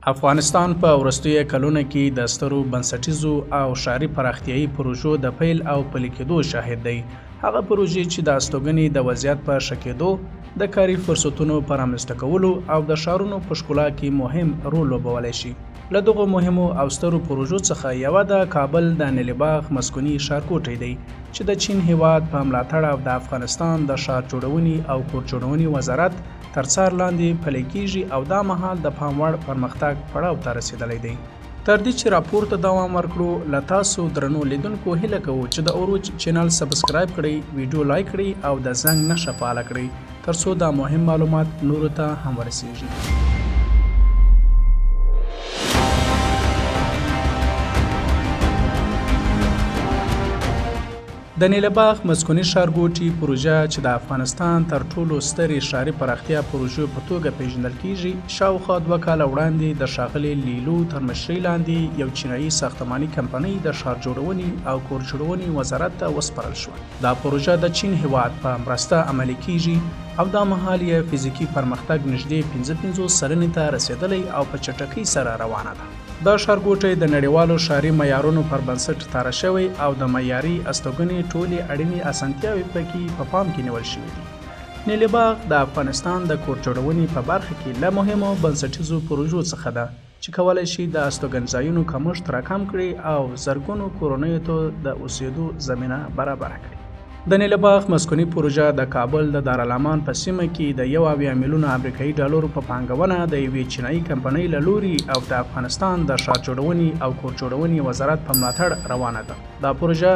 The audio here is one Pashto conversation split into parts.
افغانستان په وروستیو کلونو کې د سترو بنسټیزو او ښاري پراختیایي پروژو د پیل او پلي کېدو شاهد دی. هغه پروژې چې د استوګنې د وضعیت په ښه کېدو، د کاري فرصتونو په رامنځته کولو او د ښارونو په ښکلا کې مهم رول لوبولی شي. له دغو مهمو او سترو پروژو څخه یوه د کابل د نیله باغ مسکوني ښارګوټی دی چې د چین هېواد په ملاتړ او د افغانستان د ښار جوړونې او کور جوړونې وزارت تر څار لاندې پلی کېږي او دا مهال د پام وړ پرمختګ پړاو ته رسېدلی دی. تر دې چې راپور ته دوام ورکړو، له تاسو درنو لیدونکو هیله کوو چې د عروج چینل سبسکرایب کړئ، ویډیو لایک کړئ او د زنګ نښه فعاله کړئ ترڅو دا مهم معلومات نورو ته هم ورسیږي. د نیله باغ مسکوني ښارګوټي پروژه چې د افغانستان تر ټولو سترې ښاري پراختیا پروژو په توګه پیژندل کېږي، شاوخوا 2 کاله وړاندې د ښاغلي لیلو تر مشرۍ لاندې یو چینایي ساختماني کمپنۍ د ښار جوړونې او کور جوړونې وزارت ته وسپارل شوه. دا پروژه د چین هېواد په مرسته عملي کېږي او دا مهال یې فزیکي پرمختګ نږدې 55 سلنې ته رسېدلی او په چټکۍ سره روانه ده. دا ښارګوټی د نړیوالو ښاري معیارونو پر بنسټ طرح شوی او د معیاري استوګنې ټولې اړینې اسانتیاوې پکې په پام کې نیول شوي دي. نیله باغ د افغانستان د کور جوړونې په برخه کې له مهمو بنسټیزو پروژو څخه ده چې کولی شي د استوګن ځایونو کمښت راکم کړي او زرګونو کورنیو ته د اوسېدو زمینه برابره کړي. د نیله باغ مسکوني پروژه د کابل د دارالامان په سیمه کې د 1 میلیونه امریکایي ډالرو په پانګونه د یوې چینایي کمپنۍ له لوري او د افغانستان د ښار جوړونې او کور جوړونې وزارت په ملاتړ روانه ده. دا پروژه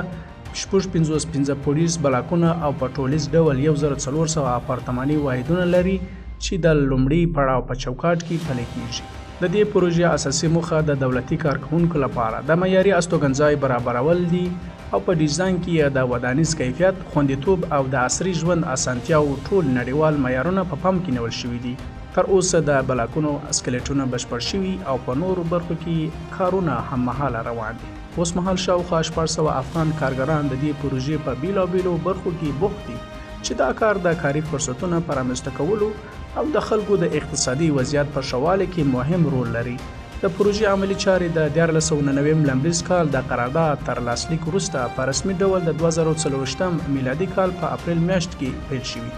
55 پولیس بلاکونه او په ټولیز ډول 1400 اپارتماني واحدونه لري چې د لومړي پړاو په چوکاټ کې پلي کېږي. د دې پروژې اساسي موخه د دولتي کارکوونکو لپاره د معیاري استوګنځای برابرول دي او په ډیزاین کې د ودانیز کیفیت، خوندیتوب او د عصري ژوند اسانتیاو ټول نړیوال معیارونه په پام کې نیول شوي دي. تر اوسه د بلاکونو اسکلیټونه بشپړ شوي او په نورو برخو کې کارونه هم مهاله روان دي. اوس مهال شاوخوا 400 افغان کارګران د دې پروژې په بیلابیلو برخو کې بوخت دي چې دا کار د کاري فرصتونو په رامنځته کولو او د خلکو د اقتصادي وضعیت په ښه والي کې مهم رول لري. د پروژې عملي چارې د 1499 لمریز کال د قرارداد تر لاسلیک وروسته په رسمي ډول د 2024 میلادي کال په اپریل میاشت کې پیل شوي.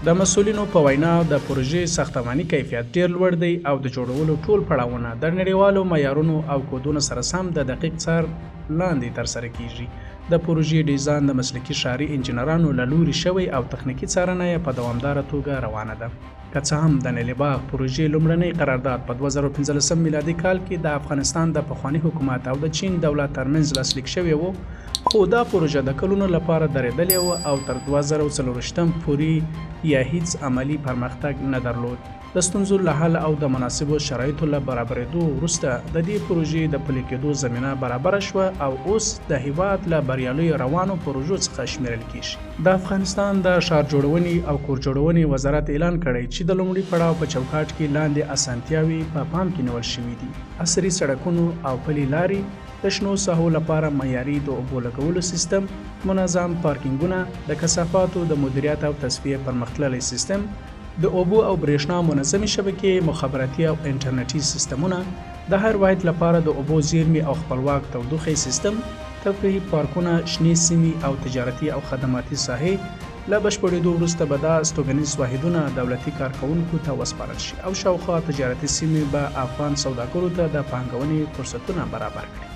د مسؤلینو په وینا د پروژې ساختماني کیفیت ډیر لوړ دی او د جوړولو ټول پړاوونه د نړیوالو معیارونو او کودونو سره سم د دقیق څار لاندې ترسره کیږي. د پروژې ډیزاین د مسلکي ښاري انجینرانو له لوري شوی او تخنیکي څارنه یې په دوامداره توګه روانه ده. که څه هم د نیله باغ پروژې لومړنی قرارداد په 2015 میلادي کال کې د افغانستان د پخواني حکومت او د چین دولت ترمنځ لاسلیک شوی و، خو دا پروژه د کلونو لپاره درېدلې وه او تر 2024 پورې یا هیڅ عملي پرمختګ نه درلود. د ستونزو له حل او د مناسبو شرایطو له برابرېدو وروسته د دې پروژې د پلي کېدو زمینه برابره شوه او اوس د هېواد له بریالیو روانو پروژو څخه شمیرل کېږي. د افغانستان د ښار جوړونې او کور جوړونې وزارت اعلان کړی چې د لومړي پړاو په چوکاټ کې لاندې اسانتیاوې په پام کې نیول شوي دي: عصري سړکونو او پلي لارې، د شنو ساحو لپاره معیاري د اوبو لګولو سیستم، منظم پارکینګونه، د کثافاتو د مدیریت او تصفیې پرمختللی سیستم، د اوبو او برېښنا منظمې شبکې، مخابراتي او انټرنیټي سیستمونه، د هر واحد لپاره د اوبو زیرمې او خپلواک تودوخې سیستم، تفریحي پارکونه، شنې سیمې او تجارتي او خدماتي ساحې. له بشپړېدو وروسته به دا استوګنیز واحدونه دولتي کارکوونکو ته وسپارل شي او شاوخوا تجارتي سیمې به افغان سوداګرو ته د پانګونې فرصتونه برابر کړي.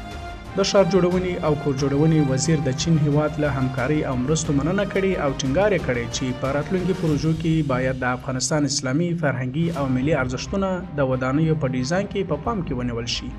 د ښار جوړونې او کور جوړونې وزیر د چین هېواد له همکاري او مرستو مننه کړې او ټینګار یې کړی چې په راتلونکي پروژو کې باید د افغانستان اسلامي، فرهنګي او ملي ارزښتونه د ودانیو په ډیزاین کې په پام کې ونیول شي.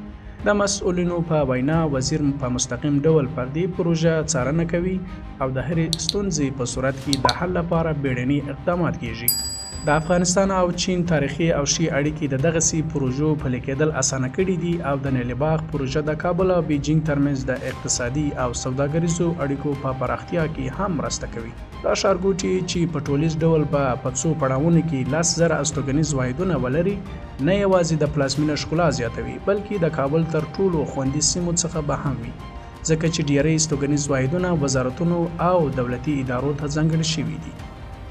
د مسؤلینو په وینا وزیر په مستقیم ډول پر دې پروژه څارنه کوي او د هرې ستونزې په صورت کې د حل لپاره بیړني اقدامات کېږي. د افغانستان او چین تاریخي او شي اړیکې د دغسې پروژو پلي کېدل اسانه کړي دي او د نیله باغ پروژه د کابل او بیجینګ ترمنځ د اقتصادي او سوداګریزو اړیکو په پراختیا کې هم مرسته کوي. دا ښارګوټي چې په ټولیز ډول په څو پړاوونو کې 10,000 استوګنیز واحدونه ولري، نه یوازې د پلازمینه ښکلا زیاتوي بلکې د کابل تر ټولو خوندي سیمو څخه به هم وي، ځکه چې ډیری استوګنیز واحدونه وزارتونو او دولتي ادارو ته ځانګړي شوي دي.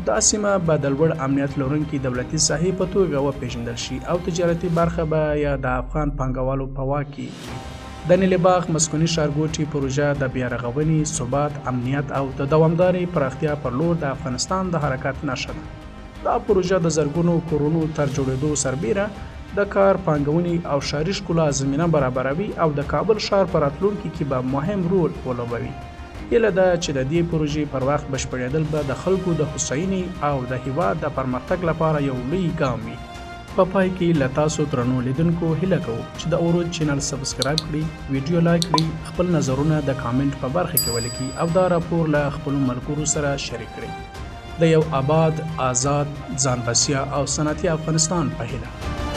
دا سیمه به د لوړ امنیت لرونکي دولتي ساحې په توګه وپېژندل شي او تجارتي برخه به یا د افغان پانګوالو په واک کې د نیله باغ مسکوني ښارګوټي پروژه د بیارغونې، ثبات، امنیت او د دوامدارې پراختیا پر لور د افغانستان د حرکت نښه ده. دا پروژه د زرګونو کورونو تر جوړېدو سربیره د کار، پانګونې او ښاري ښکلا زمینه برابروي او د کابل ښار په راتلونکي کې به مهم رول ولوبوي. هیله ده چې د دې پروژې پر وخت بشپړېدل به د خلکو د هوساینې او د هېواد د پرمختګ لپاره یو لوی ګام وي. په پای کې له تاسو درنو لیدونکو هیله کوو چې د عروج چینل سبسکرایب کړئ، ویډیو لایک کړئ، خپل نظرونه د کامنټ په برخه کې ولیکئ او دا راپور له خپلو ملګرو سره شریک کړئ. د یو آباد، آزاد، ځان بسیا او صنعتي افغانستان په هیله.